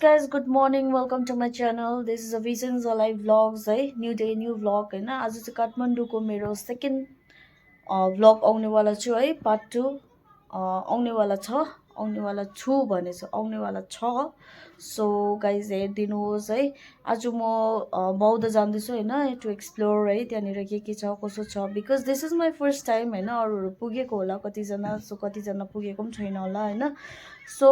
guys, good morning. Welcome to my channel. This is a Visions Alive Vlogs है new day new vlog हैन आज चाहिँ काठमाडौँको मेरो सेकेन्ड भ्लग आउनेवाला छु है पार्ट 2 आउनेवाला छु भनेछ आउनेवाला छ सो गाइज हेरिदिनुहोस् है आज म बौद्ध जान्दैछु हैन टु एक्सप्लोर है त्यहाँनिर के छ कसो छ because this is my first time हैन अरूहरू पुगेको होला कतिजना सो कतिजना पुगेको पनि छैन होला हैन सो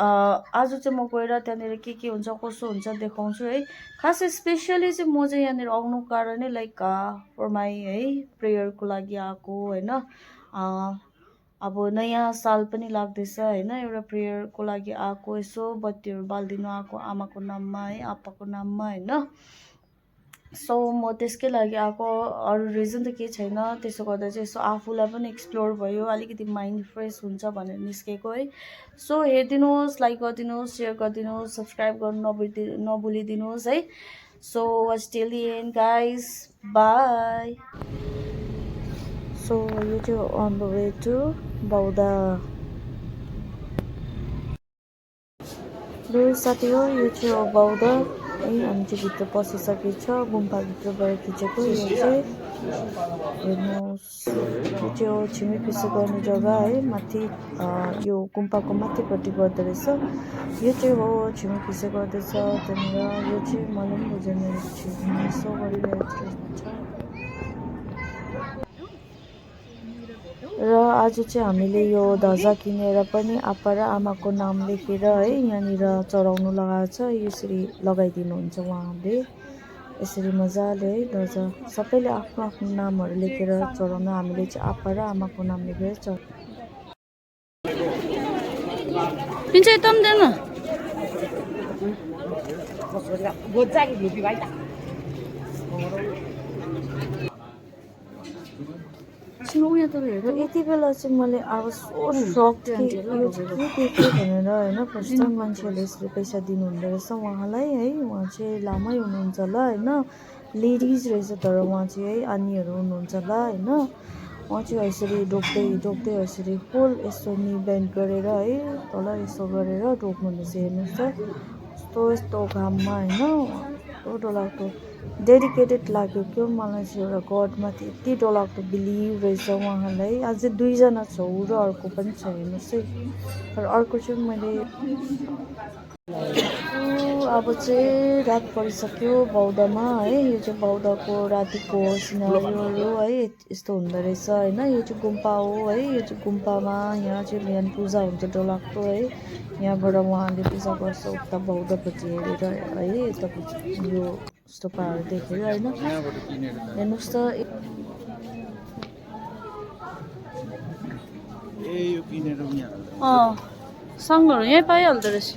आज चाहिँ म गएर त्यहाँनिर के हुन्छ कसो हुन्छ देखाउँछु है खास स्पेसली चाहिँ म चाहिँ यहाँनिर आउनु कारणै लाइक फर माई है प्रेयरको लागि आएको हैन अब नयाँ साल पनि लाग्दैछ हैन एउटा प्रेयरको लागि आएको यसो बत्तीहरू बाल्दिनु आएको आमाको नाममा है आप्पाको नाममा हैन सो म त्यसकै लागि आएको अरू रिजन त केही छैन त्यसो गर्दा चाहिँ यसो आफूलाई पनि एक्सप्लोर भयो अलिकति माइन्ड फ्रेस हुन्छ भनेर निस्केको है सो हेरिदिनुहोस् लाइक गरिदिनुहोस् सेयर गरिदिनुहोस् सब्सक्राइब गर्नु नभुलिदिनुहोस् है so watch till the and guys by so यो चाहिँ अन द वे टु बौद्ध मेरो साथी हो यो चाहिँ हो बौद्ध है हामी चाहिँ भित्र पसिसकेको छ गुम्पाभित्रबाट खिचेको यो चाहिँ हेर्नुहोस् यो चाहिँ हो छिमेकी गर्ने जग्गा है माथि यो गुम्पाको माथिपट्टि गर्दो रहेछ यो चाहिँ हो छिमेकी गर्दैछ त्यहाँनिर यो चाहिँ मलाई पनि बुझेन यसो गरिरहेको छ र आज चाहिँ हामीले यो ध्वजा किनेर पनि आप्पा र आमाको नाम लेखेर है यहाँनिर चढाउनु लगाएको छ यसरी लगाइदिनुहुन्छ उहाँले यसरी मजाले है ध्वजा सबैले आफ्नो आफ्नो नामहरू लेखेर चढाउन हामीले चाहिँ आप्पा र आमाको नाम लेखेर यति बेला चाहिँ मैले अब सो सक थिएँ यो चाहिँ के देखेँ भनेर होइन फर्स्ट टाइम मान्छेहरूले यसरी पैसा दिनुहुँदो रहेछ उहाँलाई है उहाँ चाहिँ लामै हुनुहुन्छ होला होइन लेडिज रहेछ तर उहाँ चाहिँ है आनीहरू हुनुहुन्छ होला होइन उहाँ चाहिँ यसरी ढोक्दै यसरी फुल यसो नि बेन्ड गरेर है तल यसो गरेर ढोक्नुहुँदैछ हेर्नुहोस् त यस्तो घाममा होइन यस्तो डरलाग्दो डेडिकेटेड लाग्यो क्या मलाई चाहिँ एउटा गडमाथि यति डरलाग्दो बिलिभ रहेछ उहाँलाई अझै दुईजना छ ऊ र अर्को पनि छ हेर्नुहोस् है तर अर्को चाहिँ मैले अब चाहिँ रात परिसक्यो बौद्धमा है यो चाहिँ बौद्धको रातिको सिनारीहरू है यस्तो हुँदो रहेछ होइन यो चाहिँ गुम्पा हो है यो चाहिँ गुम्पामा यहाँ चाहिँ बिहान पूजा हुन्छ डरलाग्दो है यहाँबाट उहाँले पूजा गर्छ उता बौद्धपट्टि हेरेर है यता यो यस्तो पाहाड देखेर होइन हेर्नुहोस् त सङ्गहरू यहीँ पाइहाल्दो रहेछ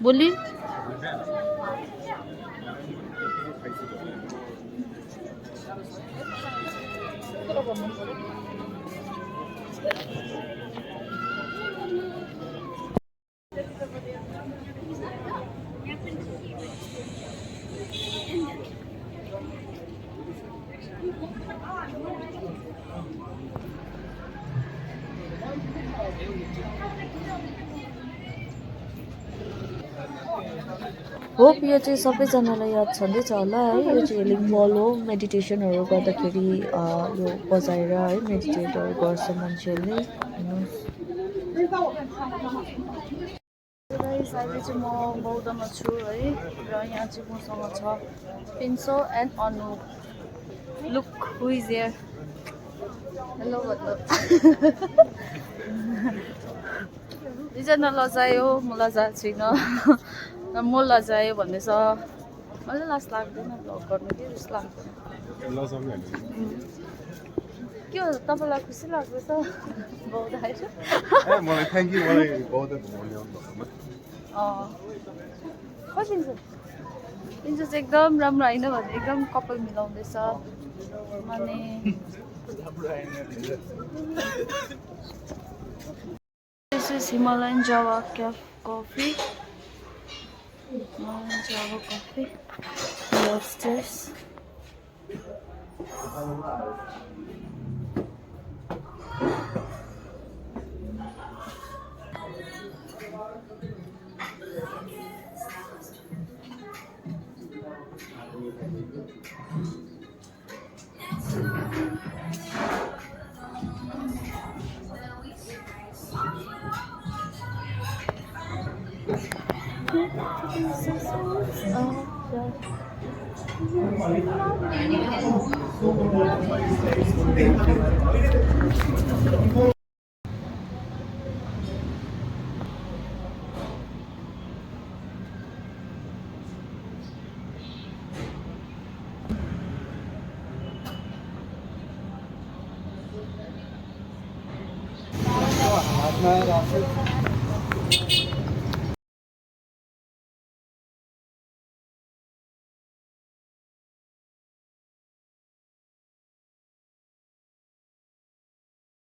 बोली होप यो चाहिँ सबैजनालाई याद छँदैछ होला है यो चाहिँ हिलिङ बल हो मेडिटेसनहरू गर्दाखेरि यो बजाएर है मेडिटेटहरू गर्छ मान्छेहरूले गाइस अहिले चाहिँ म बौद्धमा छु है र यहाँ चाहिँ मसँग छ पिन्सो and Anu look who is here hello भन्नु दुईजना लजायो म लजाएको छुइनँ म लजायो भन्दैछ मलाई लाज लाग्दैन भ्लग गर्नु के जस्तो लाग्दैन के हो तपाईँलाई खुसी लाग्दैछ बौद्ध आएर मलाई थ्याङ्क यू मलाई बौद्ध घुमाउने आउनुभएकोमा कति लिन्छ लिन्छ चाहिँ एकदम राम्रो होइन भने एकदम कपाल मिलाउँदैछ अनि this is Himalayan Java café coffee Himalayan Java coffee upstairs हातमा राख्छु